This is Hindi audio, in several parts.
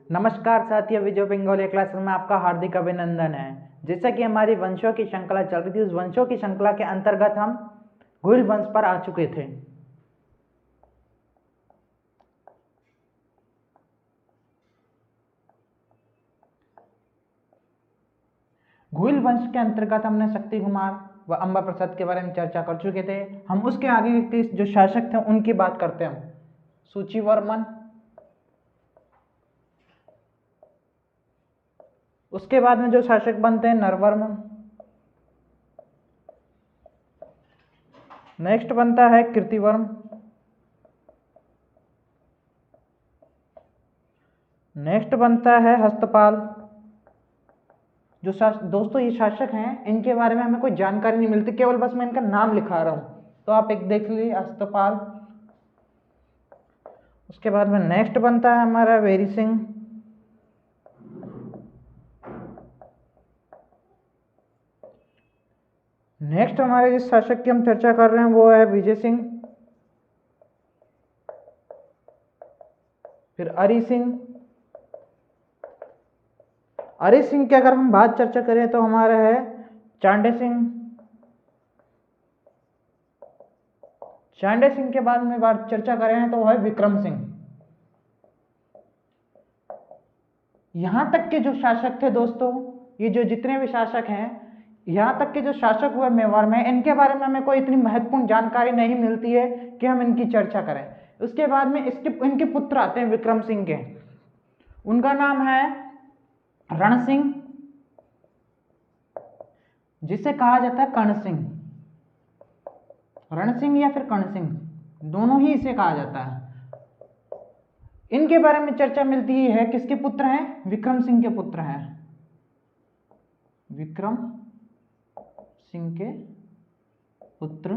नमस्कार साथियों, विजय बंगाली क्लासरूम में आपका हार्दिक अभिनंदन है। जैसा कि हमारी वंशों की श्रृंखला चल रही थी, उस वंशों की श्रृंखला के अंतर्गत हम गुइल वंश पर आ चुके थे। गुइल वंश के अंतर्गत हमने शक्ति कुमार व अंबा प्रसाद के बारे में चर्चा कर चुके थे। हम उसके आगे के जो शासक थे उनकी बात करते हैं। सूचिवर्मन, उसके बाद में जो शासक बनते हैं नरवर्मन, नेक्स्ट बनता है कीर्तिवर्म, नेक्स्ट बनता है हस्तपाल। जो दोस्तों ये शासक हैं, इनके बारे में हमें कोई जानकारी नहीं मिलती, केवल बस मैं इनका नाम लिखा रहा हूं। तो आप एक देख लीजिए, हस्तपाल। उसके बाद में नेक्स्ट बनता है हमारा वेरी सिंह, नेक्स्ट हमारे जिस शासक की हम चर्चा कर रहे हैं वो है विजय सिंह, फिर अरि सिंह। अरि सिंह की अगर हम बात चर्चा करें तो हमारा है चांडे सिंह। चांडे सिंह के बाद में बात चर्चा करें तो वो है विक्रम सिंह। यहां तक के जो शासक थे दोस्तों, ये जो जितने भी शासक हैं, यहां तक के जो शासक हुए मेवाड़ में, इनके बारे में हमें कोई इतनी महत्वपूर्ण जानकारी नहीं मिलती है कि हम इनकी चर्चा करें। उसके बाद में इनके पुत्र आते हैं विक्रम सिंह के। उनका नाम है रण सिंह, जिसे कहा जाता है कर्ण सिंह। रण सिंह या फिर कर्ण सिंह, दोनों ही इसे कहा जाता है। इनके बारे में चर्चा मिलती है, किसके पुत्र हैं? विक्रम सिंह के पुत्र हैं। विक्रम सिंह के पुत्र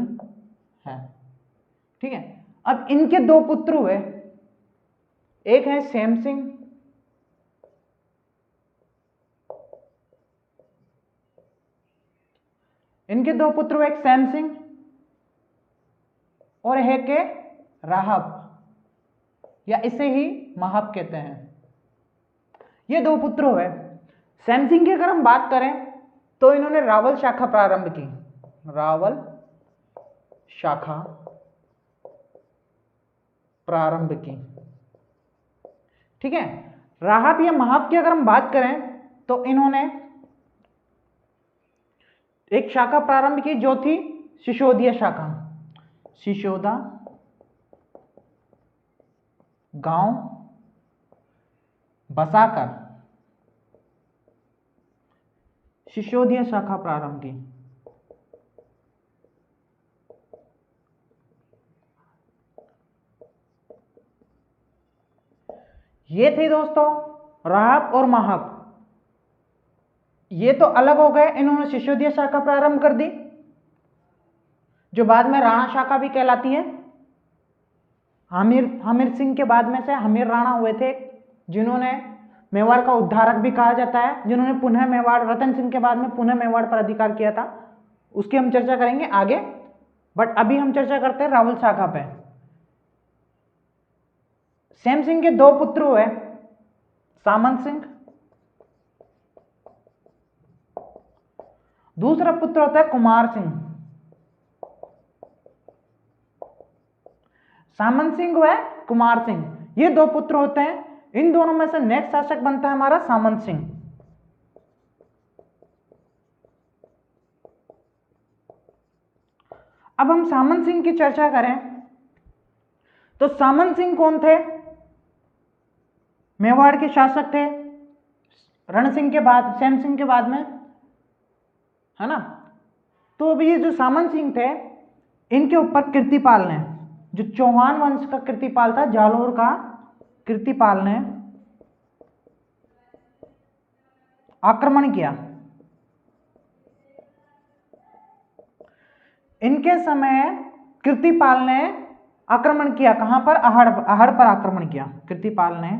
हैं, ठीक है। अब इनके दो पुत्र हुए, एक है सेम सिंह, इनके दो पुत्र हुए, एक सैम सिंह और एक के राहब, या इसे ही महाब कहते हैं। ये दो पुत्र हुए। सैम सिंह की अगर हम बात करें तो इन्होंने रावल शाखा प्रारंभ की। रावल शाखा प्रारंभ की, ठीक है। राहब या महाब की अगर हम बात करें तो इन्होंने एक शाखा प्रारंभ की जो थी शिशोदिया शाखा। शिशोदा गांव बसाकर शिशोदिया शाखा प्रारंभ की। ये थे दोस्तों राहब और महाब। ये तो अलग हो गए, इन्होंने शिशोदिया शाखा प्रारंभ कर दी, जो बाद में राणा शाखा भी कहलाती है। हमीर सिंह के बाद में से हमीर राणा हुए थे, जिन्होंने मेवाड़ का उद्धारक भी कहा जाता है, जिन्होंने पुनः मेवाड़, रतन सिंह के बाद में पुनः मेवाड़ पर अधिकार किया था। उसकी हम चर्चा करेंगे आगे, बट अभी हम चर्चा करते हैं रावल शाखा पे। सेम सिंह के दो पुत्र हुए, सामंत सिंह, दूसरा पुत्र होता है कुमार सिंह। सामंत सिंह हुआ, कुमार सिंह, ये दो पुत्र होते हैं। इन दोनों में से नेक्स्ट शासक बनता है हमारा सामंत सिंह। अब हम सामंत सिंह की चर्चा करें तो सामंत सिंह कौन थे? मेवाड़ के शासक थे, रण सिंह के बाद, सैम सिंह के बाद में, है ना। तो अभी ये जो सामंत सिंह थे, इनके ऊपर कीर्तिपाल ने, जो चौहान वंश का कीर्तिपाल था, जालोर का कीर्तिपाल ने आक्रमण किया। इनके समय कीर्तिपाल ने आक्रमण किया, कहां पर? आहड़ पर आक्रमण किया। कीर्तिपाल ने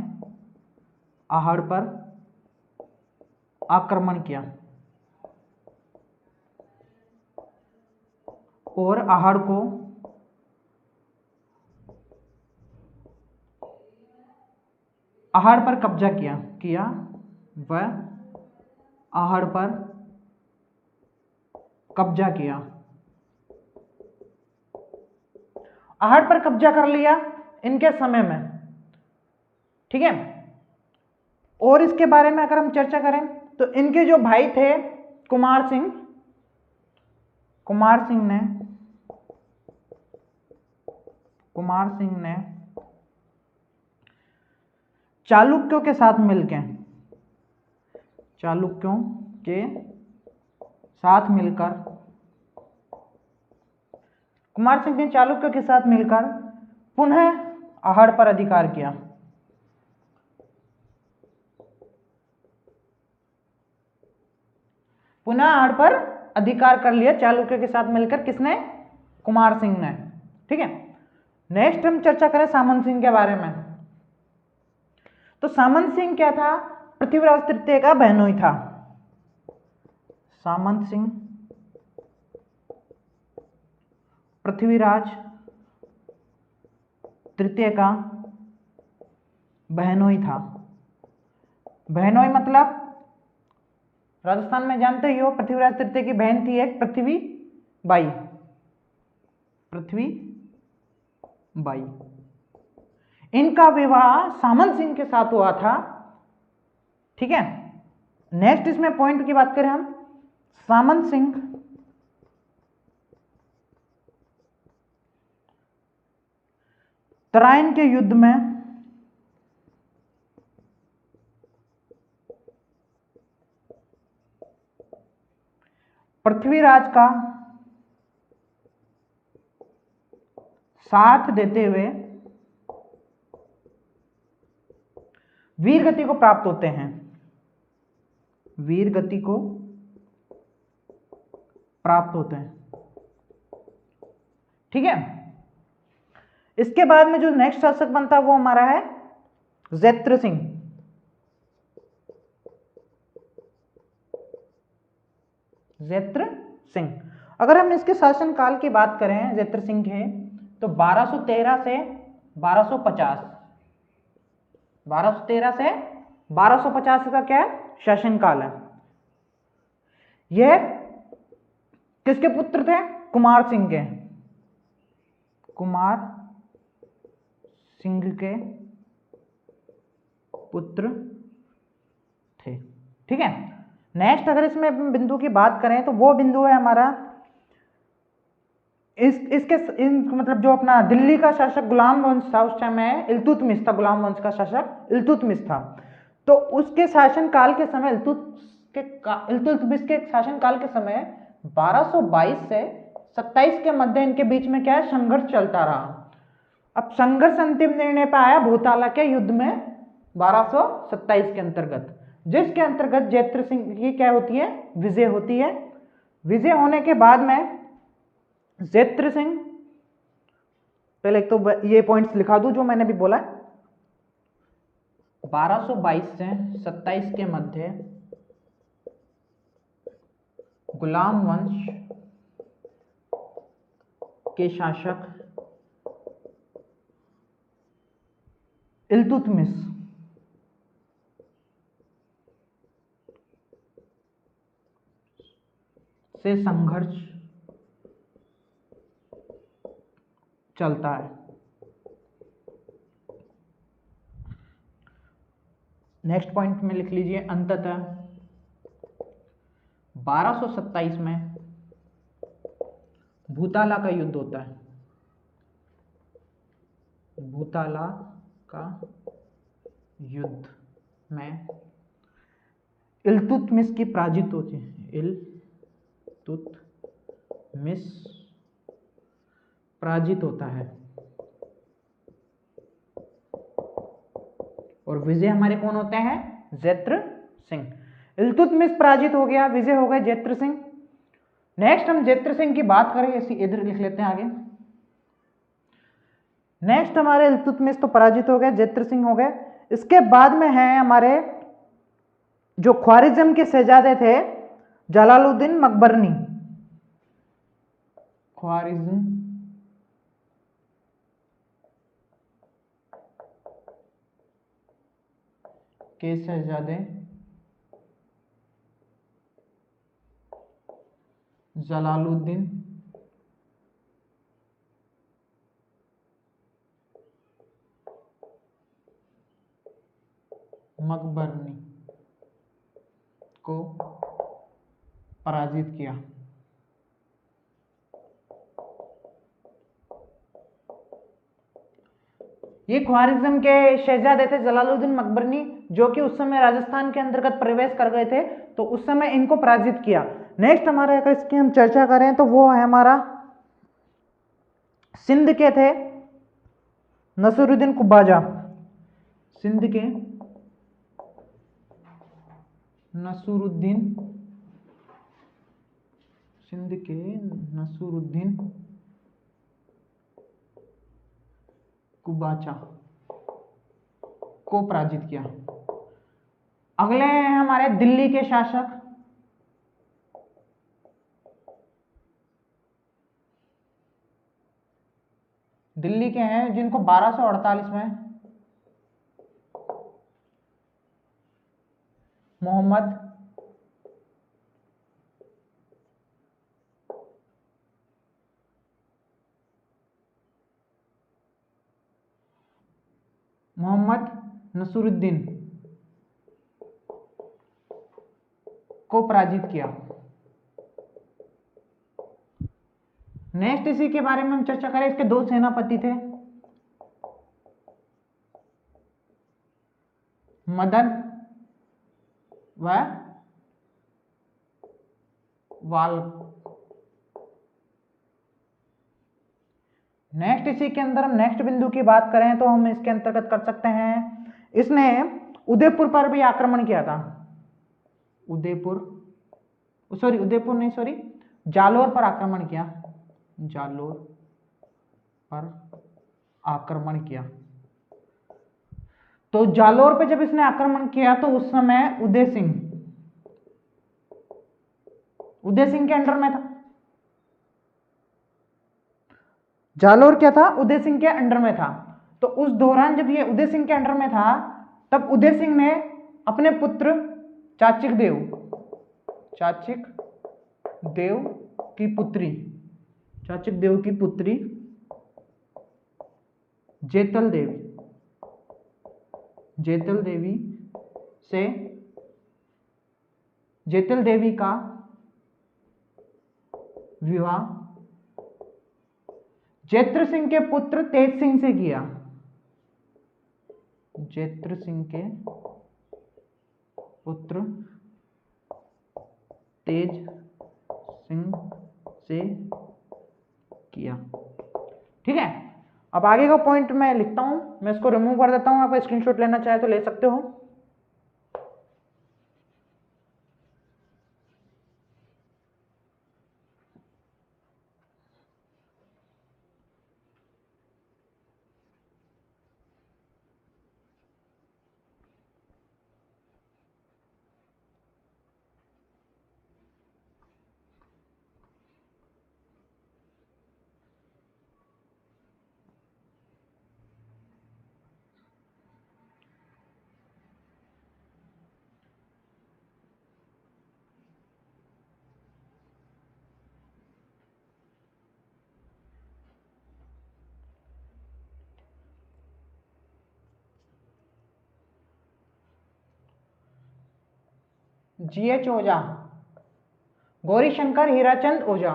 आहड़ पर आक्रमण किया और आहड़ को आहड़ पर कब्जा किया किया वह आहड़ पर कब्जा किया, आहड़ पर कब्जा कर लिया इनके समय में, ठीक है। और इसके बारे में अगर हम चर्चा करें तो इनके जो भाई थे कुमार सिंह ने चालुक्यों के साथ मिलकर कुमार सिंह ने चालुक्यों के साथ मिलकर पुनः आहड़ पर अधिकार किया। पुनः आहड़ पर अधिकार कर लिया चालुक्य के साथ मिलकर, किसने? कुमार सिंह ने, ठीक है। नेक्स्ट हम चर्चा करें सामंत सिंह के बारे में। तो सामंत सिंह क्या था? पृथ्वीराज तृतीय का बहनोई था। सामंत सिंह पृथ्वीराज तृतीय का बहनोई था। बहनोई मतलब राजस्थान में जानते ही हो, पृथ्वीराज तृतीय की बहन थी एक पृथ्वीबाई। इनका विवाह सामंत सिंह के साथ हुआ था, ठीक है। नेक्स्ट इसमें पॉइंट की बात करें हम, सामंत सिंह तराइन के युद्ध में पृथ्वीराज का साथ देते हुए वीर गति को प्राप्त होते हैं। ठीक है। इसके बाद में जो नेक्स्ट शासक बनता है वो हमारा है ज़ेत्र सिंह। अगर हम इसके शासनकाल की बात करें ज़ेत्र सिंह के, तो 1213 से 1250, 1213 से 1250 का क्या है? शासनकाल है। यह किसके पुत्र थे? कुमार सिंह के पुत्र थे, ठीक है। नेक्स्ट अगर इसमें बिंदु की बात करें तो वो बिंदु है हमारा मतलब जो अपना दिल्ली का शासक गुलाम वंश था उस टाइम में, इल्तुतमिश था, गुलाम वंश का शासक इल्तुतमिश था। तो उसके शासनकाल के समय इल्तुतमिश के शासनकाल के समय 1222 से 27 के मध्य इनके बीच में क्या है? संघर्ष चलता रहा। अब संघर्ष अंतिम निर्णय पर आया भूताला के युद्ध में 1227 के अंतर्गत, जिसके अंतर्गत ज़ेत्र सिंह की क्या होती है? विजय होती है। विजय होने के बाद में ज़ेत्र सिंह, पहले एक तो ये पॉइंट्स लिखा दूं जो मैंने भी बोला, 1222 से 27 के मध्य गुलाम वंश के शासक इल्तुतमिश से संघर्ष चलता है। नेक्स्ट पॉइंट में लिख लीजिए, अंततः 1227 में भूताला का युद्ध होता है। भूताला का युद्ध में इल्तुतमिश की पराजित होती है। इल्तुतमिश पराजित होता है और विजय हमारे कौन होते हैं? ज़ेत्र सिंह। इल्तुतमिश पराजित हो गया, विजय हो गए ज़ेत्र सिंह। नेक्स्ट हम ज़ेत्र सिंह की बात करें, इधर लिख लेते हैं आगे। नेक्स्ट हमारे इल्तुतमिश तो पराजित हो गए, ज़ेत्र सिंह हो गए। इसके बाद में है हमारे जो ख्वारिज़्म के शहजादे थे जलालुद्दीन मकबरनी। ख्वारिज़्म के शहजादे जलालुद्दीन मकबरनी को पराजित किया। ये ख्वारिज्म के शहजादे थे जलालुद्दीन मकबरनी, जो कि उस समय राजस्थान के अंतर्गत प्रवेश कर गए थे, तो उस समय इनको पराजित किया। नेक्स्ट हमारे अगर इसकी हम चर्चा करें तो वो है हमारा सिंध के थे नसीरुद्दीन कुब्बाजा। सिंध के नसीरुद्दीन कुबाचा को पराजित किया। अगले हैं हमारे दिल्ली के शासक, दिल्ली के हैं जिनको 1248 में मोहम्मद नसीरुद्दीन को पराजित किया। नेक्स्ट इसी के बारे में हम चर्चा करें, इसके दो सेनापति थे, मदन व वाल। नेक्स्ट इसी के अंदर हम नेक्स्ट बिंदु की बात करें तो हम इसके अंतर्गत कर सकते हैं, इसने उदयपुर पर भी आक्रमण किया था। जालोर पर आक्रमण किया। जालोर पर आक्रमण किया। तो जालोर पे जब इसने आक्रमण किया तो उस समय उदय सिंह के अंडर में था। जालोर क्या था? उदय सिंह के अंडर में था। तो उस दौरान जब ये उदय सिंह के अंडर में था, तब उदय सिंह ने अपने पुत्र चाचिक देव की पुत्री जेतल देवी का विवाह जेत्र सिंह के पुत्र तेज सिंह से किया। जेत्र सिंह के पुत्र तेज सिंह से किया। ठीक है, अब आगे का पॉइंट मैं लिखता हूं, मैं इसको रिमूव कर देता हूं, आप स्क्रीनशॉट लेना चाहे तो ले सकते हो। GH ओझा, गौरीशंकर हीराचंद ओझा।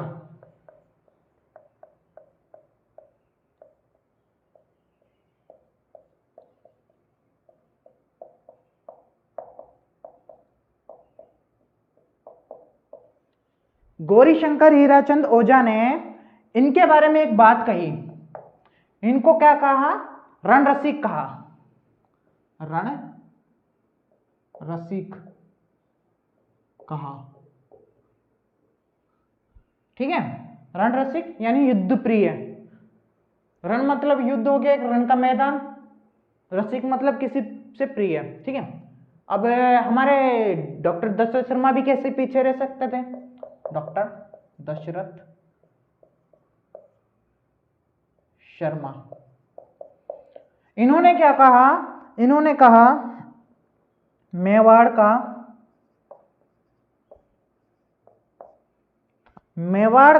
गौरीशंकर हीराचंद ओझा ने इनके बारे में एक बात कही। इनको क्या कहा? रण रसिक कहा। रण रसिक कहा। ठीक है, रण रसिक यानी युद्ध प्रिय। रण मतलब युद्ध हो गया, एक रण का मैदान। रसिक मतलब किसी से प्रिय। ठीक है, अब हमारे डॉक्टर दशरथ शर्मा भी कैसे पीछे रह सकते थे? डॉक्टर दशरथ शर्मा, इन्होंने क्या कहा? इन्होंने कहा मेवाड़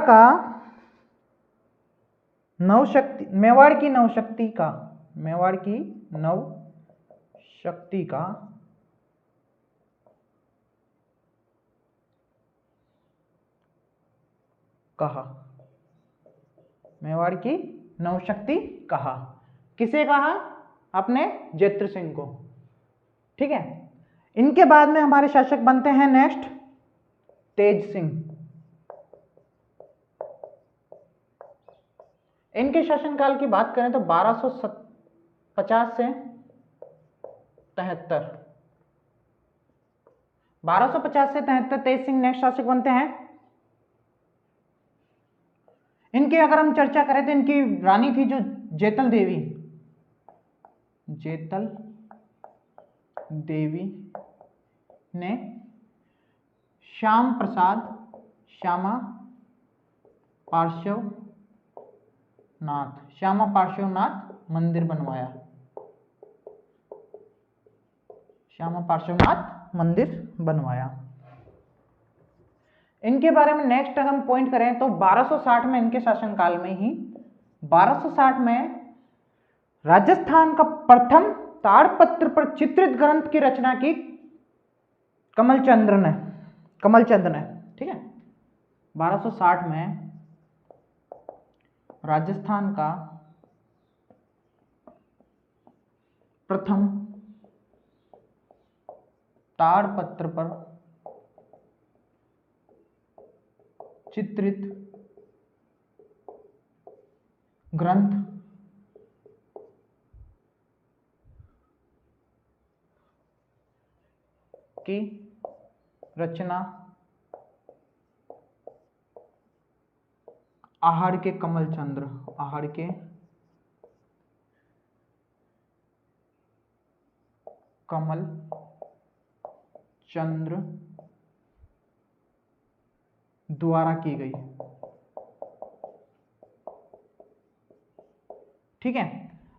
का नवशक्ति, मेवाड़ की नवशक्ति का कहा। मेवाड़ की नवशक्ति कहा। किसे कहा? अपने जेत्र सिंह को। ठीक है। इनके बाद में हमारे शासक बनते हैं नेक्स्ट तेज सिंह। इनके शासनकाल की बात करें तो 1250 से 73, 1250 से 73 तेज सिंह नेक्स्ट शासक बनते हैं। इनकी अगर हम चर्चा करें तो इनकी रानी थी जो जेतल देवी ने श्यामा पार्श्वनाथ मंदिर बनवाया। इनके बारे में नेक्स्ट अगर हम पॉइंट करें तो 1260 में, इनके शासनकाल में ही 1260 में राजस्थान का प्रथम ताड़पत्र पर चित्रित ग्रंथ की रचना की कमलचंद ने। ठीक है। 1260 में राजस्थान का प्रथम ताड़पत्र पर चित्रित ग्रंथ की रचना आहड़ के कमलचंद्र द्वारा की गई। ठीक है।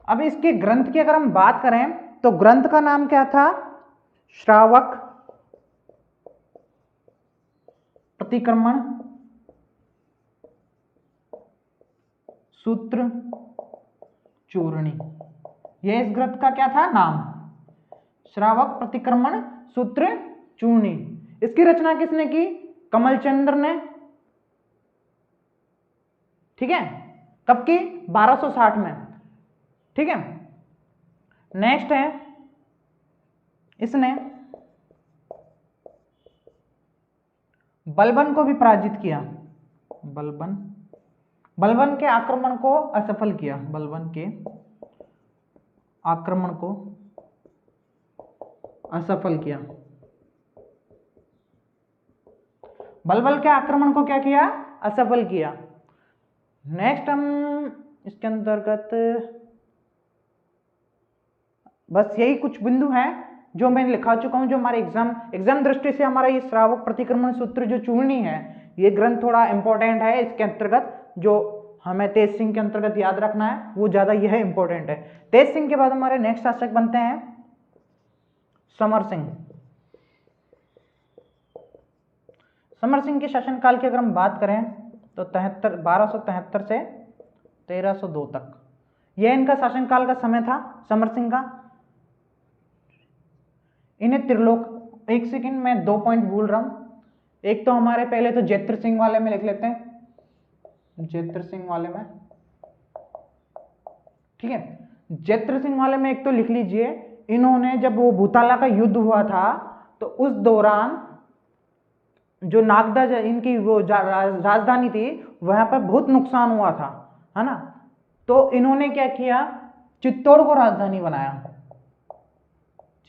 अब इसके ग्रंथ की अगर हम बात करें तो ग्रंथ का नाम क्या था? श्रावक प्रतिक्रमण सूत्र चूर्णी। यह इस ग्रंथ का क्या था नाम? श्रावक प्रतिक्रमण सूत्र चूर्णी। इसकी रचना किसने की? कमलचंद्र ने। ठीक है। कब की? 1260 में। ठीक है। नेक्स्ट है, इसने बलबन को भी पराजित किया। बलबन के आक्रमण को असफल किया। बलबन के आक्रमण को असफल किया। बलबन के आक्रमण को क्या किया? असफल किया। नेक्स्ट हम इसके अंतर्गत बस यही कुछ बिंदु हैं जो मैं लिखा चुका हूं, जो हमारे एग्जाम दृष्टि से हमारा ये श्रावक प्रतिक्रमण सूत्र जो चूर्णी है, ये ग्रंथ थोड़ा इंपॉर्टेंट है। इसके अंतर्गत जो हमें तेज सिंह के अंतर्गत याद रखना है वो ज्यादा यह इंपॉर्टेंट है। तेज सिंह के बाद हमारे नेक्स्ट शासक बनते हैं समर सिंह। समर सिंह के शासनकाल की अगर हम बात करें तो 1273 से 1302 तक यह इनका शासनकाल का समय था, समर सिंह का। इन्हें त्रिलोक, एक सेकंड मैं 2 पॉइंट भूल रहा हूं। एक तो हमारे पहले तो जेत्र सिंह वाले में लिख लेते हैं, जेत्र सिंह वाले में। ठीक है। जेत्र सिंह वाले में एक तो लिख लीजिए, इन्होंने जब वो भूताला का युद्ध हुआ था तो उस दौरान जो नागदा इनकी वो राजधानी थी वहां पर बहुत नुकसान हुआ था, है ना। तो इन्होंने क्या किया? चित्तौड़ को राजधानी बनाया।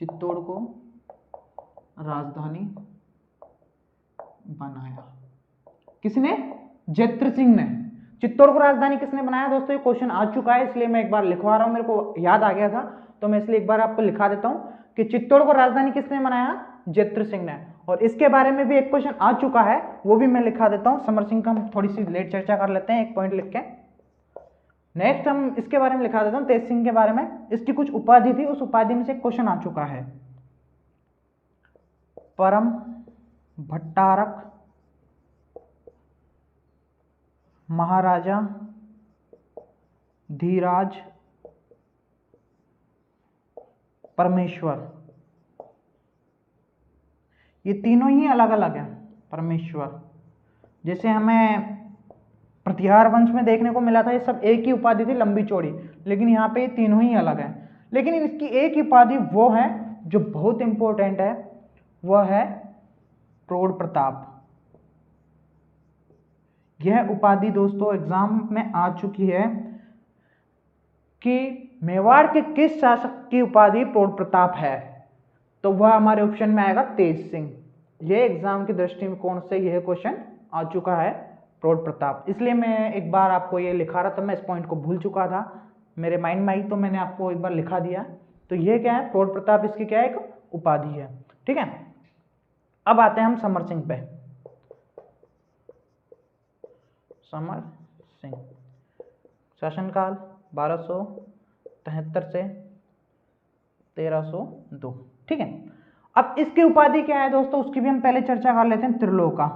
चित्तौड़ को राजधानी बनाया किसने? जेत्र सिंह ने। चित्तौड़ को राजधानी किसने बनाया दोस्तों? ये क्वेश्चन आ चुका है, इसलिए मैं एक बार लिखवा रहा हूं, मेरे को याद आ गया था तो मैं इसलिए एक बार आपको लिखा देता हूं कि चित्तौड़ को राजधानी किसने बनाया? जेत्र सिंह ने। और इसके बारे में भी एक क्वेश्चन आ चुका है, वो भी मैं लिखा देता हूं। समर सिंह का हम थोड़ी सी लेट चर्चा कर लेते हैं, एक पॉइंट लिख के। नेक्स्ट हम इसके बारे में लिखा देता हूं, तेज सिंह के बारे में। इसकी कुछ उपाधि थी, उस उपाधि में से क्वेश्चन आ चुका है। परम भट्टारक महाराजा धीराज परमेश्वर, ये तीनों ही अलग अलग हैं। परमेश्वर, जैसे हमें प्रतिहार वंश में देखने को मिला था, ये सब एक ही उपाधि थी लंबी चौड़ी, लेकिन यहाँ पे ये तीनों ही अलग हैं। लेकिन इसकी एक ही उपाधि वो है जो बहुत इंपॉर्टेंट है, वह है प्रौढ़ प्रताप। यह उपाधि दोस्तों एग्जाम में आ चुकी है कि मेवाड़ के किस शासक की उपाधि प्रौढ़ प्रताप है, तो वह हमारे ऑप्शन में आएगा तेज सिंह। यह एग्जाम की दृष्टिकोण से यह क्वेश्चन आ चुका है, प्रौढ़ प्रताप। इसलिए मैं एक बार आपको ये लिखा रहा था, मैं इस पॉइंट को भूल चुका था, मेरे माइंड में आई तो मैंने आपको एक बार लिखा दिया। तो ये क्या है, प्रौढ़ प्रताप इसकी क्या है, एक उपाधि है। ठीक है, अब आते हैं हम समर सिंह पे। समर सिंह शासनकाल 1273 से 1302। ठीक है, अब इसकी उपाधि क्या है दोस्तों, उसकी भी हम पहले चर्चा कर लेते हैं। त्रिलोका,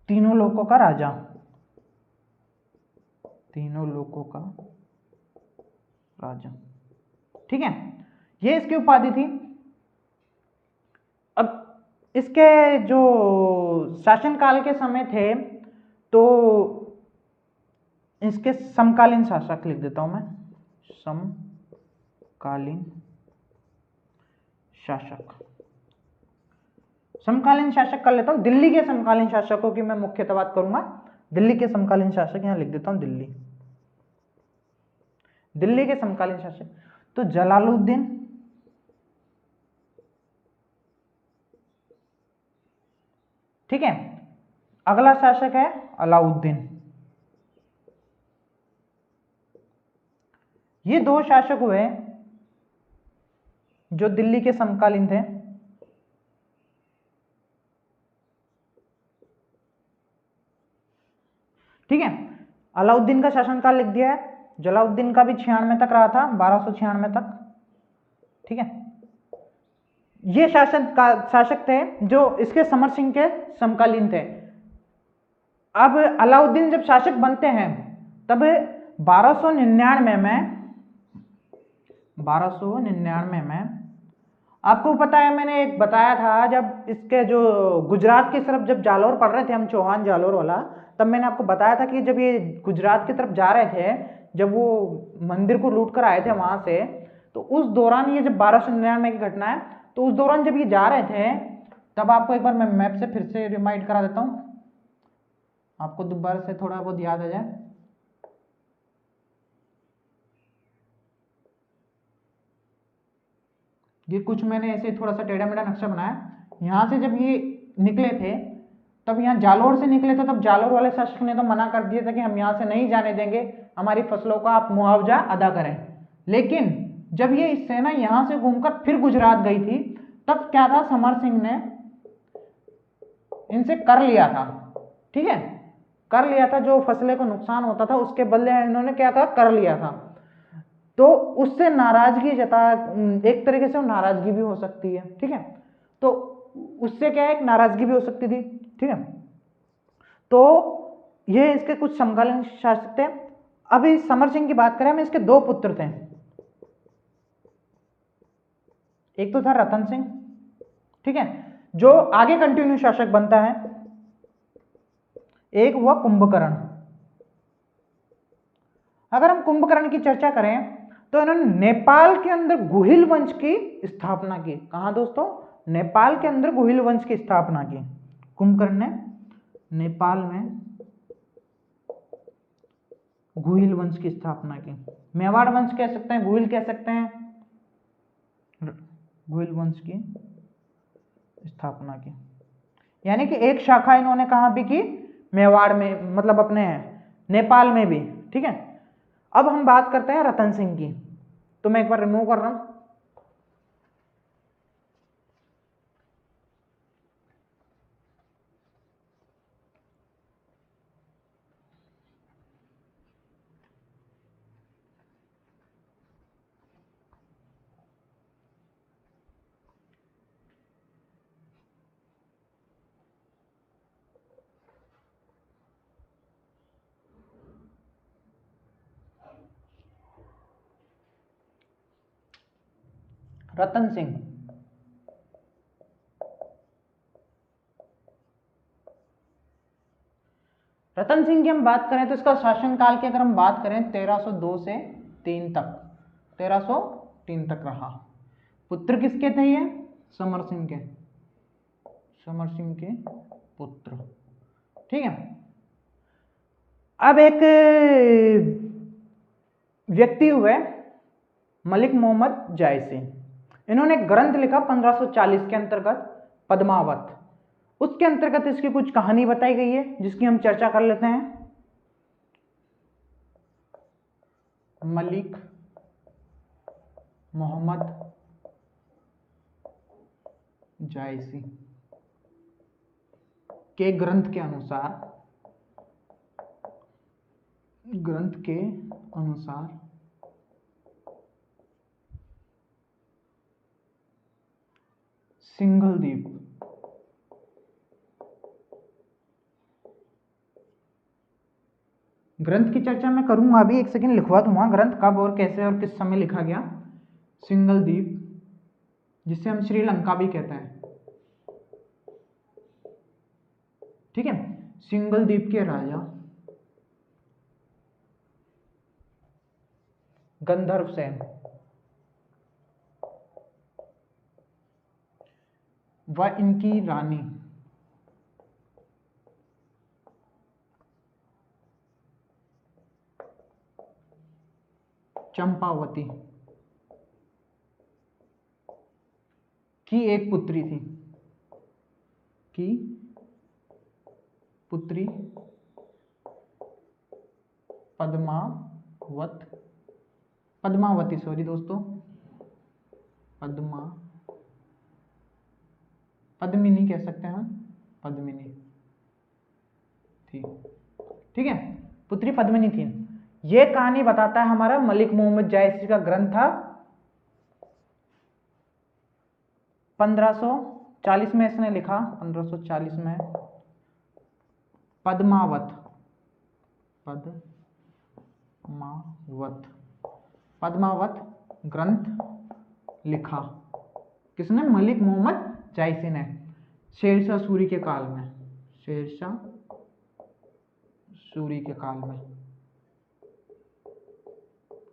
तीनों लोकों का राजा, तीनों लोकों का राजा। ठीक है, ये इसकी उपाधि थी। अब इसके जो शासनकाल के समय थे, तो इसके समकालीन शासक लिख देता हूं मैं, समकालीन शासक। समकालीन शासक कर लेता हूं, दिल्ली के समकालीन शासकों की मैं मुख्यतः बात करूंगा। दिल्ली के समकालीन शासक यहां लिख देता हूं, दिल्ली, दिल्ली के समकालीन शासक। तो जलालुद्दीन, ठीक है, अगला शासक है अलाउद्दीन। ये दो शासक हुए जो दिल्ली के समकालीन थे। ठीक है, अलाउद्दीन का शासनकाल लिख दिया है, जलाउद्दीन का भी 96 तक रहा था, 1296 तक। ठीक है, ये शासक थे जो इसके समर सिंह के समकालीन थे। अब अलाउद्दीन जब शासक बनते हैं, तब 1299 में आपको पता है, मैंने एक बताया था, जब इसके जो गुजरात की तरफ जब जालौर पढ़ रहे थे हम, चौहान जालौर वाला, तब मैंने आपको बताया था कि जब ये गुजरात की तरफ जा रहे थे, जब वो मंदिर को लूट कर आए थे वहां से, तो उस दौरान ये जब 1299 की घटना है, तो उस दौरान जब ये जा रहे थे, तब आपको एक बार मैं मैप से फिर से रिमाइंड करा देता हूँ, आपको दोबारा से थोड़ा बहुत याद आ जाए। ये कुछ मैंने ऐसे थोड़ा सा टेढ़ा मेढ़ा नक्शा बनाया। यहाँ से जब ये निकले थे, तब यहाँ जालौर से निकले थे, तब जालौर वाले शासक ने तो मना कर दिया था कि हम यहाँ से नहीं जाने देंगे, हमारी फसलों का आप मुआवजा अदा करें। लेकिन जब ये सेना यहाँ से घूमकर फिर गुजरात गई थी, तब क्या था, समर सिंह ने इनसे कर लिया था। ठीक है, कर लिया था, जो फसलें को नुकसान होता था उसके बदले इन्होंने क्या था, कर लिया था। तो उससे नाराजगी एक तरीके से नाराजगी भी हो सकती है। ठीक है, तो उससे क्या है, एक नाराजगी भी हो सकती थी। ठीक है, तो ये इसके कुछ समकालीन शासक थे। अभी समर सिंह की बात करें हम, इसके दो पुत्र थे। एक तो था रतन सिंह, ठीक है, जो आगे कंटिन्यू शासक बनता है। एक हुआ कुंभकर्ण। अगर हम कुंभकर्ण की चर्चा करें, तो इन्होंने नेपाल के अंदर गुहिल वंश की स्थापना की। कहां दोस्तों, नेपाल के अंदर गुहिल वंश की स्थापना की कुंभकर्ण ने, नेपाल में गुहिल वंश की स्थापना की। मेवाड़ वंश कह सकते हैं, गुहिल कह सकते हैं, गुहिल वंश की स्थापना की। यानी कि एक शाखा इन्होंने कहां भी की, मेवाड़ में, मतलब अपने नेपाल में भी। ठीक है, अब हम बात करते हैं रतन सिंह की, तो मैं एक बार रिमूव कर रहा हूं। रतन सिंह। रतन सिंह की हम बात करें तो इसका शासनकाल की अगर हम बात करें 1302 से 3 तक, 1303 तक रहा। पुत्र किसके थे ये? समर सिंह के, समर सिंह के पुत्र। ठीक है। अब एक व्यक्ति हुए मलिक मोहम्मद जायसी, इन्होंने एक ग्रंथ लिखा 1540 के अंतर्गत, पद्मावत। उसके अंतर्गत इसकी कुछ कहानी बताई गई है जिसकी हम चर्चा कर लेते हैं। मलिक मोहम्मद जायसी के ग्रंथ के अनुसार सिंघल द्वीप ग्रंथ की चर्चा मैं करूंगा अभी, एक सेकंड लिखवा दूंगा ग्रंथ कब और कैसे और किस समय लिखा गया। सिंघल द्वीप, जिसे हम श्रीलंका भी कहते हैं। ठीक है। सिंघल द्वीप के राजा गंधर्व सेन व इनकी रानी चंपावती की एक पुत्री थी, पद्मावती सॉरी दोस्तों, पद्मिनी कह सकते हैं हम, पद्मिनी थी। ठीक है, पुत्री पद्मिनी थी। यह कहानी बताता है हमारा मलिक मोहम्मद जायसी का ग्रंथ था 1540 में इसने लिखा, 1540 में पद्मावत ग्रंथ लिखा। किसने? मलिक मोहम्मद जायसी ने, शेरशाह सूरी के काल में, शेरशाह सूरी के काल में।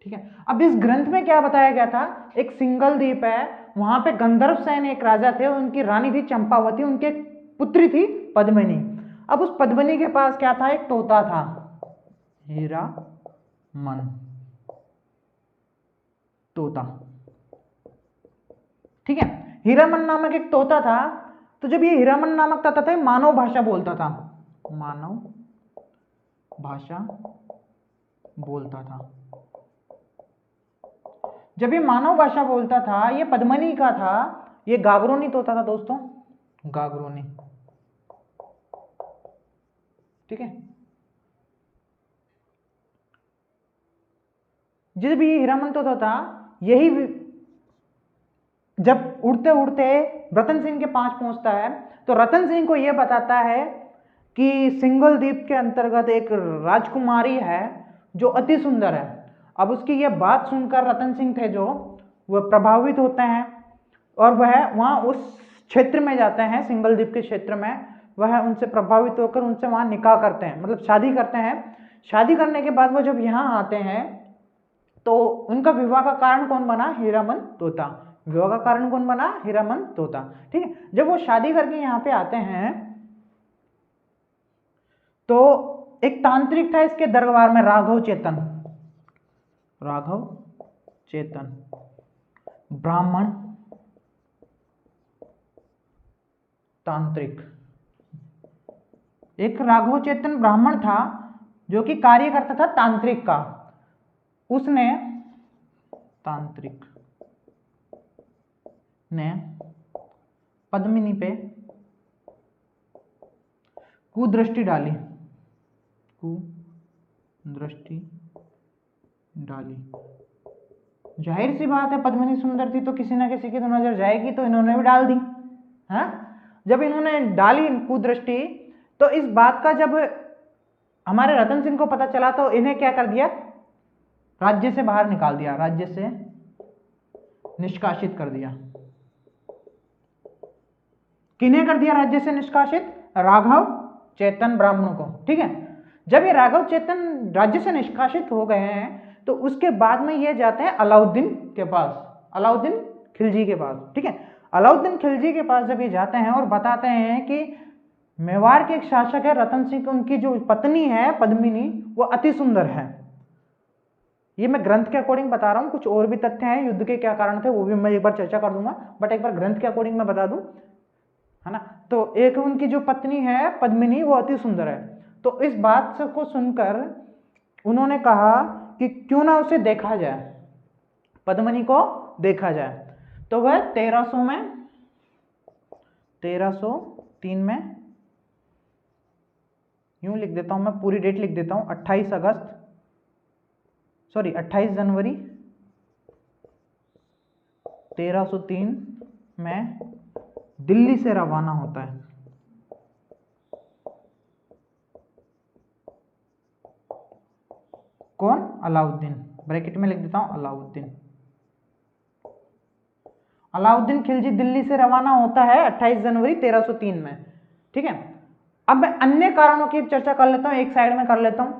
ठीक है। अब इस ग्रंथ में क्या बताया गया था? एक सिंघल द्वीप है, वहां पे गंधर्व सेन एक राजा थे, उनकी रानी थी चंपावती, उनके पुत्री थी पद्मिनी। अब उस पद्मिनी के पास क्या था? एक तोता था, हीरामन तोता। ठीक है। हीरामन नामक एक तोता था। तो जब ये हीरामन नामक तोता था, मानव भाषा बोलता था, मानव भाषा बोलता था। जब ये मानव भाषा बोलता था, ये पद्मिनी का था, ये गागरोनी तोता था दोस्तों, गागरोनी। ठीक है। जिस भी हीरामन तोता था, यही जब उड़ते उड़ते रतन सिंह के पास पहुंचता है, तो रतन सिंह को यह बताता है कि सिंघल द्वीप के अंतर्गत एक राजकुमारी है जो अति सुंदर है। अब उसकी यह बात सुनकर रतन सिंह थे जो, वह प्रभावित होते हैं और वह वहां उस क्षेत्र में जाते हैं, सिंघल द्वीप के क्षेत्र में। वह उनसे प्रभावित होकर उनसे वहां निकाह करते हैं, मतलब शादी करते हैं। शादी करने के बाद वो जब यहाँ आते हैं तो उनका विवाह का कारण कौन बना? हीरामन तोता। विवाह का कारण कौन बना? हीरामन तोता। ठीक है। जब वो शादी करके यहाँ पे आते हैं तो एक तांत्रिक था इसके दरबार में, राघव चेतन, ब्राह्मण तांत्रिक। एक राघव चेतन ब्राह्मण था जो कि कार्य करता था तांत्रिक का। उसने, तांत्रिक ने पद्मिनी पे कुदृष्टि डाली। जाहिर सी बात है, पद्मिनी सुंदर थी तो किसी ना किसी की तो नजर जाएगी, तो इन्होंने भी डाल दी। हाँ, जब इन्होंने डाली कुदृष्टि, तो इस बात का जब हमारे रतन सिंह को पता चला तो इन्हें क्या कर दिया? राज्य से बाहर निकाल दिया, राज्य से निष्कासित कर दिया। किन्हें कर दिया राज्य से निष्कासित? राघव चेतन ब्राह्मणों को। ठीक है, जब ये राघव चेतन राज्य से निष्कासित हो गए हैं तो उसके बाद में ये जाते हैं अलाउद्दीन के पास, अलाउद्दीन खिलजी के पास। ठीक है, अलाउद्दीन खिलजी के पास जब ये जाते हैं और बताते हैं कि मेवाड़ के एक शासक है रतन सिंह, उनकी जो पत्नी है पद्मिनी वो अति सुंदर है। ये मैं ग्रंथ के अकॉर्डिंग बता रहा हूँ, कुछ और भी तथ्य हैं युद्ध के क्या कारण थे वो भी मैं एक बार चर्चा कर दूंगा, बट एक बार ग्रंथ के अकॉर्डिंग मैं बता दूं, है ना। तो एक उनकी जो पत्नी है पद्मिनी वो अति सुंदर है। तो इस बात को सुनकर उन्होंने कहा कि क्यों ना उसे देखा जाए, पद्मिनी को देखा जाए। तो वह 1303 में, यूं लिख देता हूं मैं, पूरी डेट लिख देता हूं, 28 जनवरी 1303 में दिल्ली से रवाना होता है। कौन? अलाउद्दीन, ब्रैकेट में लिख देता हूं अलाउद्दीन। अलाउद्दीन खिलजी दिल्ली से रवाना होता है 28 जनवरी 1303 में। ठीक है, अब मैं अन्य कारणों की चर्चा कर लेता हूं, एक साइड में कर लेता हूं।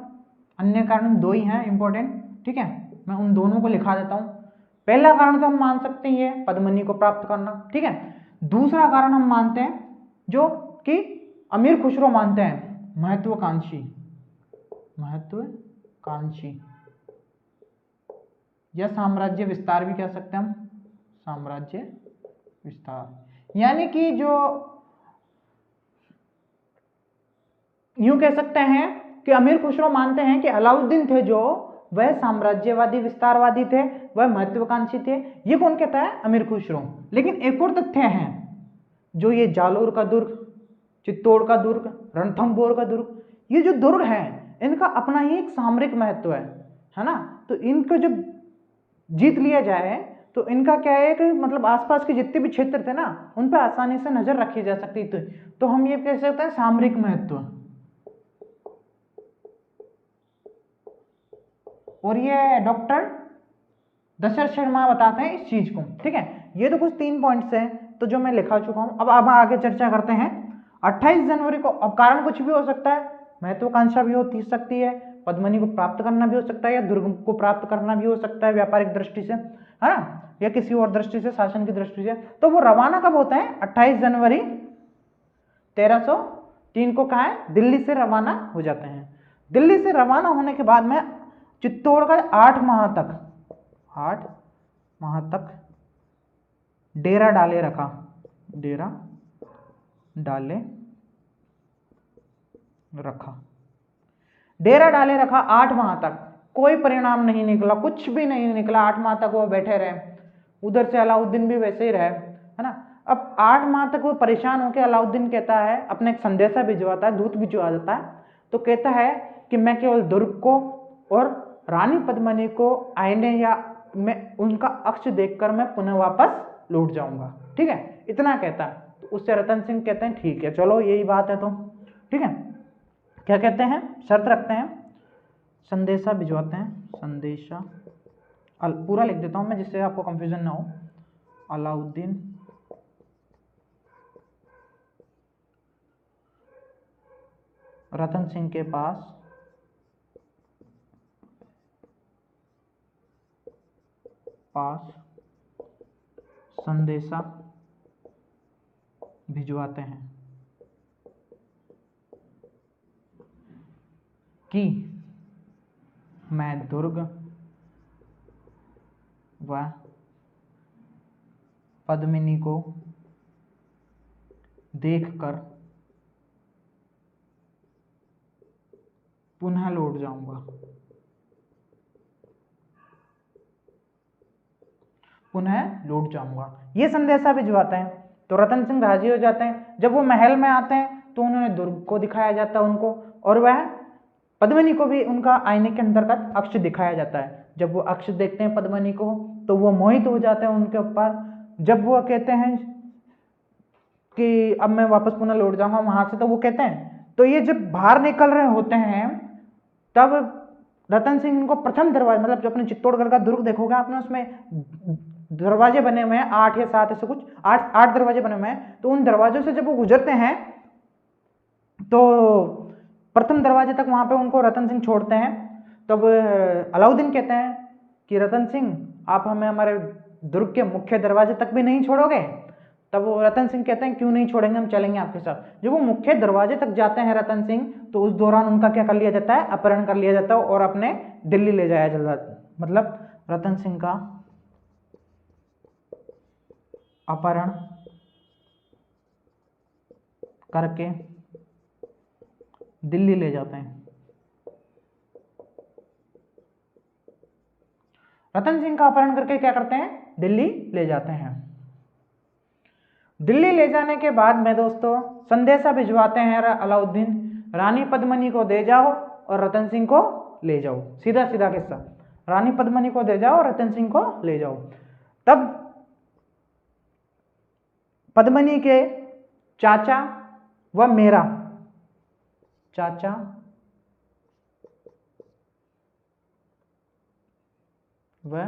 अन्य कारण दो ही हैं इंपॉर्टेंट। ठीक है, मैं उन दोनों को लिखा देता हूं। पहला कारण तो हम मान सकते हैं पद्मिनी को प्राप्त करना। ठीक है, दूसरा कारण हम मानते हैं जो कि अमीर खुसरो मानते हैं, महत्वाकांक्षी या साम्राज्य विस्तार भी कह सकते हैं हम, साम्राज्य विस्तार। यानी कि जो यूं कह सकते हैं कि अमीर खुसरो मानते हैं कि अलाउद्दीन थे जो वह साम्राज्यवादी विस्तारवादी थे, वह महत्वाकांक्षी थे। ये कौन कहता है? अमीर खुसरो। लेकिन एक और तथ्य है, जो ये जालोर का दुर्ग, चित्तौड़ का दुर्ग, रणथंभौर का दुर्ग, ये जो दुर्ग है इनका अपना ही एक सामरिक महत्व है ना। तो इनको जब जीत लिया जाए तो इनका क्या है कि मतलब आसपास के जितने भी क्षेत्र थे ना उन पर आसानी से नजर रखी जा सकती थी। तो हम ये कह सकते हैं सामरिक महत्व। और ये डॉक्टर दशरथ शर्मा बताते हैं इस चीज को। ठीक है, ये तो कुछ 3 पॉइंट्स हैं तो जो मैं लिखा चुका हूं। अब आगे चर्चा करते हैं। 28 जनवरी को, अब कारण कुछ भी हो सकता है, महत्वाकांक्षा भी हो सकती है, पद्मिनी को प्राप्त करना भी हो सकता है, या दुर्ग को प्राप्त करना भी हो सकता है व्यापारिक दृष्टि से, है ना, या किसी और दृष्टि से, शासन की दृष्टि से। तो वो रवाना कब होते हैं? 28 जनवरी 1303 को कहा है दिल्ली से रवाना हो जाते हैं। दिल्ली से रवाना होने के बाद में चित्तौड़गढ़ 8 माह तक डेरा डाले रखा, डेरा डाले रखा 8 माह तक। कोई परिणाम नहीं निकला, कुछ भी नहीं निकला। 8 माह तक वो बैठे रहे, उधर से अलाउद्दीन भी वैसे ही रहे, है ना। अब 8 माह तक वो परेशान होकर अलाउद्दीन कहता है, अपने एक संदेशा भिजवाता है, दूत भिजवा देता है, तो कहता है कि मैं केवल दुर्ग को और रानी पद्मिनी को आईने या मैं उनका अक्ष देखकर मैं पुनः वापस लौट जाऊंगा। ठीक है, इतना कहता है। तो उससे रतन सिंह कहते हैं ठीक है चलो यही बात है तो। ठीक है, क्या कहते हैं? शर्त रखते हैं, संदेशा भिजवाते हैं, संदेशा पूरा लिख देता हूं मैं जिससे आपको कंफ्यूजन ना हो। अलाउद्दीन रतन सिंह के पास संदेशा भिजवाते हैं कि मैं दुर्ग व पद्मिनी को देखकर पुनः लौट जाऊंगा, ये संदेशा भिजवाते हैं। तो रतन सिंह राजी हो जाते हैं। जब वो महल में आते हैं तो उन्होंने दुर्ग को दिखाया जाता है उनको, और वह पद्मिनी को भी उनका आईने के अंतर्गत अक्ष दिखाया जाता है। जब वो अक्ष देखते हैं पद्मिनी को तो वो मोहित हो जाते हैं उनके ऊपर। जब वो कहते हैं कि अब मैं वापस पुनः लौट जाऊंगा वहां से, तो वो कहते हैं, तो ये जब बाहर निकल रहे होते हैं तब रतन सिंह इनको प्रथम दरवाजा, मतलब जो अपने चित्तौड़गढ़ का दुर्ग देखोगे आपने, उसमें दरवाजे बने हुए हैं, 8 या 7 ऐसे कुछ, 8 दरवाजे बने हुए हैं। तो उन दरवाजों से जब वो गुजरते हैं तो प्रथम दरवाजे तक वहां पे उनको रतन सिंह छोड़ते हैं। तब अलाउद्दीन कहते हैं कि रतन सिंह आप हमें हमारे दुर्ग के मुख्य दरवाजे तक भी नहीं छोड़ोगे? तब वो रतन सिंह कहते हैं क्यों नहीं छोड़ेंगे, हम चलेंगे आपके साथ। जब वो मुख्य दरवाजे तक जाते हैं रतन सिंह, तो उस दौरान उनका क्या कर लिया जाता है, अपहरण कर लिया जाता है और अपने दिल्ली ले जाया जाता है। मतलब रतन सिंह का अपहरण करके दिल्ली ले जाते हैं। रतन सिंह का अपहरण करके क्या करते हैं, दिल्ली ले जाते हैं। दिल्ली ले जाने के बाद में दोस्तों संदेशा भिजवाते हैं अलाउद्दीन, रानी पद्मिनी को दे जाओ और रतन सिंह को ले जाओ। सीधा सीधा किस्सा, रानी पद्मिनी को दे जाओ और रतन सिंह को ले जाओ। तब पद्मिनी के चाचा व मेरा चाचा व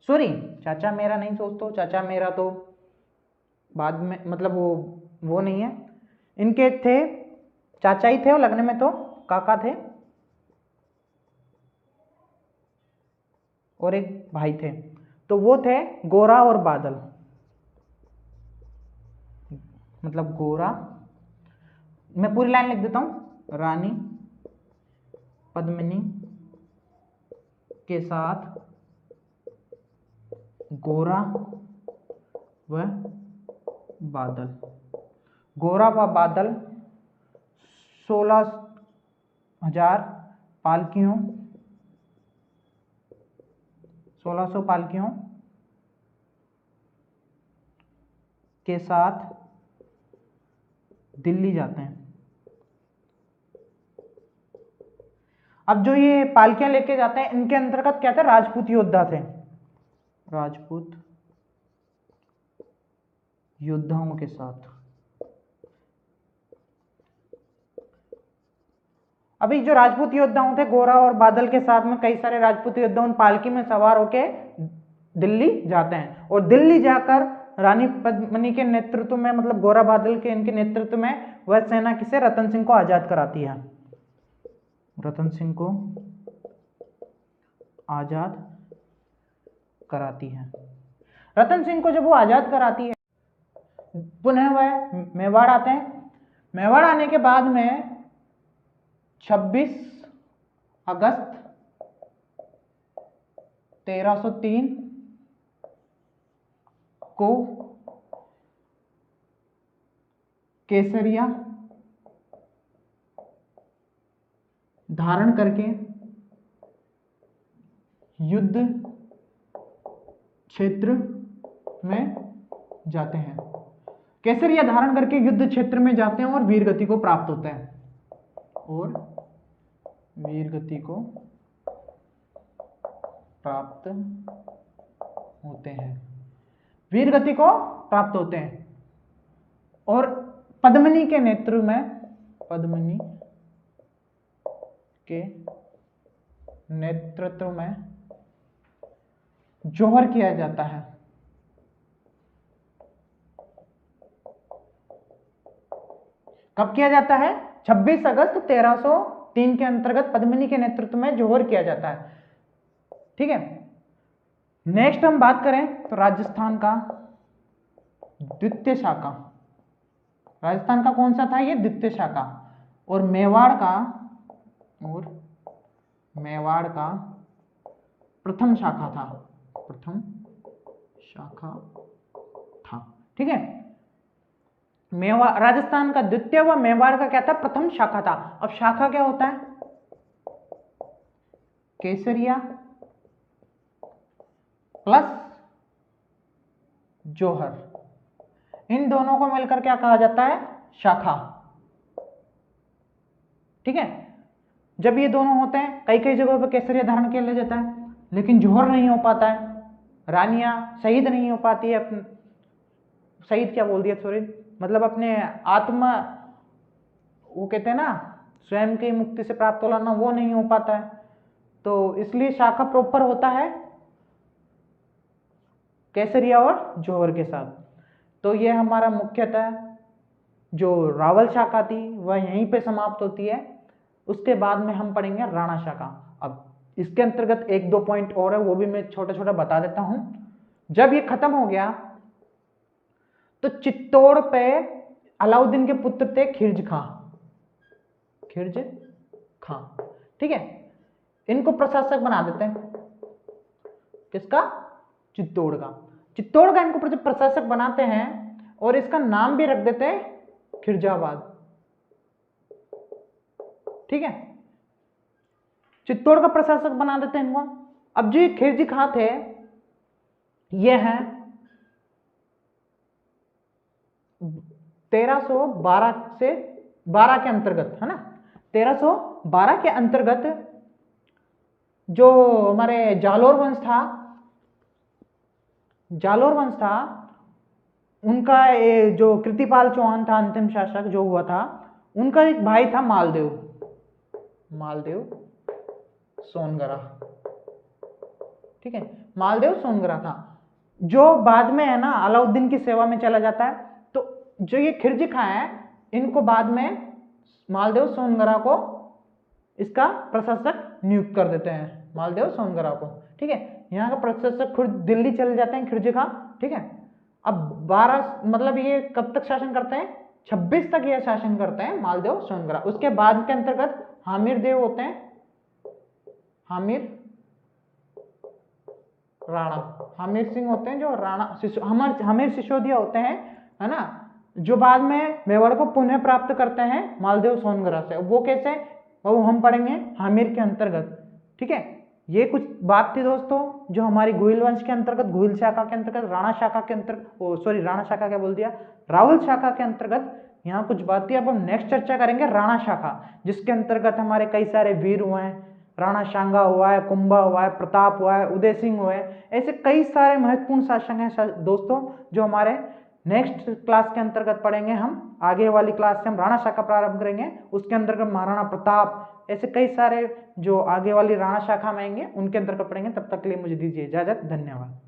सॉरी चाचा मेरा नहीं, दोस्तों चाचा मेरा तो बाद में, मतलब वो नहीं है, इनके थे चाचा ही थे और लगने में तो काका थे और एक भाई थे। तो वो थे गोरा और बादल। मतलब गोरा, मैं पूरी लाइन लिख देता हूं, रानी पद्मिनी के साथ गोरा व बादल। गोरा व बादल 16,000 पालकियों 1600 पालकियों के साथ दिल्ली जाते हैं। अब जो ये पालकियां लेके जाते हैं इनके अंतर्गत क्या थे, राजपूत योद्धा थे, राजपूत योद्धाओं के साथ। अभी जो राजपूत योद्धाओं थे गोरा और बादल के साथ में कई सारे राजपूत योद्धा उन पालकी में सवार होके दिल्ली जाते हैं और दिल्ली जाकर रानी पद्मिनी के नेतृत्व में, मतलब गोरा बादल के इनके नेतृत्व में वह सेना किसे, रतन सिंह को आजाद कराती है। रतन सिंह को आजाद कराती है। रतन सिंह को जब वो आजाद कराती है, पुनः वह मेवाड़ आते हैं। मेवाड़ आने के बाद में 26 अगस्त 1303 को केसरिया धारण करके युद्ध क्षेत्र में जाते हैं। केसरिया धारण करके युद्ध क्षेत्र में जाते हैं और वीर गति को प्राप्त होता है, और वीर गति को प्राप्त होते हैं, वीर गति को प्राप्त होते हैं। और पद्मिनी के नेतृत्व में, पद्मिनी के नेतृत्व में जौहर किया जाता है। कब किया जाता है, 26 अगस्त 1303 के अंतर्गत पद्मिनी के नेतृत्व में जौहर किया जाता है। ठीक है, नेक्स्ट हम बात करें तो राजस्थान का द्वितीय शाखा, राजस्थान का कौन सा था ये, द्वितीय शाखा, और मेवाड़ का प्रथम शाखा था, प्रथम शाखा था। ठीक है, मेवाड़ राजस्थान का द्वितीय व मेवाड़ का क्या था, प्रथम शाखा था। अब शाखा क्या होता है, केसरिया प्लस जौहर, इन दोनों को मिलकर क्या कहा जाता है, शाखा। ठीक है, जब ये दोनों होते हैं, कई कई जगहों पर केसरिया धारण किया ले जाता है, लेकिन जौहर नहीं हो पाता है, रानियां शहीद नहीं हो पाती है, शहीद क्या बोल दिया, सॉरी, मतलब अपने आत्मा, वो कहते हैं ना स्वयं की मुक्ति से प्राप्त होना, वो नहीं हो पाता है। तो इसलिए शाखा प्रॉपर होता है केसरिया और जौहर के साथ। तो ये हमारा मुख्यतः जो रावल शाखा थी वह यहीं पे समाप्त होती है। उसके बाद में हम पढ़ेंगे राणा शाखा। अब इसके अंतर्गत एक दो पॉइंट और है, वो भी मैं छोटा छोटा बता देता हूं। जब ये खत्म हो गया तो चित्तौड़ पे अलाउद्दीन के पुत्र थे खिरज खां, खिरज खां, ठीक है। इनको प्रशासक बना देते हैं, किसका? चित्तौड़ का। चित्तौड़ का इनको प्रशासक बनाते हैं और इसका नाम भी रख देते हैं खिरजाबाद, ठीक है। चित्तौड़ का प्रशासक बना देते हैं इनको। अब जो ये खिरजी खां थे ये हैं 1312 से 12 के अंतर्गत, है ना। 1312 के अंतर्गत जो हमारे जालोर वंश था, जालोर वंश था, उनका जो कृतिपाल चौहान था अंतिम शासक जो हुआ था, उनका एक भाई था मालदेव, मालदेव सोनगरा, ठीक है। मालदेव सोनगरा था जो बाद में है ना अलाउद्दीन की सेवा में चला जाता है। तो जो ये खिरजी खां है इनको बाद में मालदेव सोनगरा को इसका प्रशासक नियुक्त कर देते हैं, मालदेव सोनगरा को, ठीक है। यहाँ का प्रशासक खुद दिल्ली चले जाते हैं खिरजी खां, ठीक है। अब 12 मतलब ये कब तक शासन करते हैं? 26 तक ये शासन करते हैं मालदेव सोनगरा। उसके बाद के अंतर्गत हामिर देव होते हैं, हामिर राणा, हामिर सिंह होते हैं जो राणा हामिर सिसोदिया होते हैं, है ना, जो बाद में मेवाड़ को पुनः प्राप्त करते हैं मालदेव सोनगरा से। वो कैसे, वो हम पढ़ेंगे हामिर के अंतर्गत, ठीक है। ये कुछ बात थी दोस्तों जो हमारी गुहिल वंश के अंतर्गत, गुहिल शाखा के अंतर्गत, राणा शाखा के अंतर्गत, सॉरी राणा शाखा क्या बोल दिया, राहुल शाखा के अंतर्गत यहाँ कुछ बात थी। अब हम नेक्स्ट चर्चा करेंगे राणा शाखा, जिसके अंतर्गत हमारे कई सारे वीर हुए हैं, राणा सांगा हुआ है, कुंभा हुआ है, प्रताप हुआ है, उदय सिंह हुए हैं, ऐसे कई सारे महत्वपूर्ण शासक हैं दोस्तों जो हमारे नेक्स्ट क्लास के अंतर्गत पढ़ेंगे। हम आगे वाली क्लास से हम राणा शाखा प्रारंभ करेंगे, उसके अंतर्गत महाराणा प्रताप, ऐसे कई सारे जो आगे वाली राणा शाखा में आएंगे उनके अंतर्गत पढ़ेंगे। तब तक के लिए मुझे दीजिए इजाजत, धन्यवाद।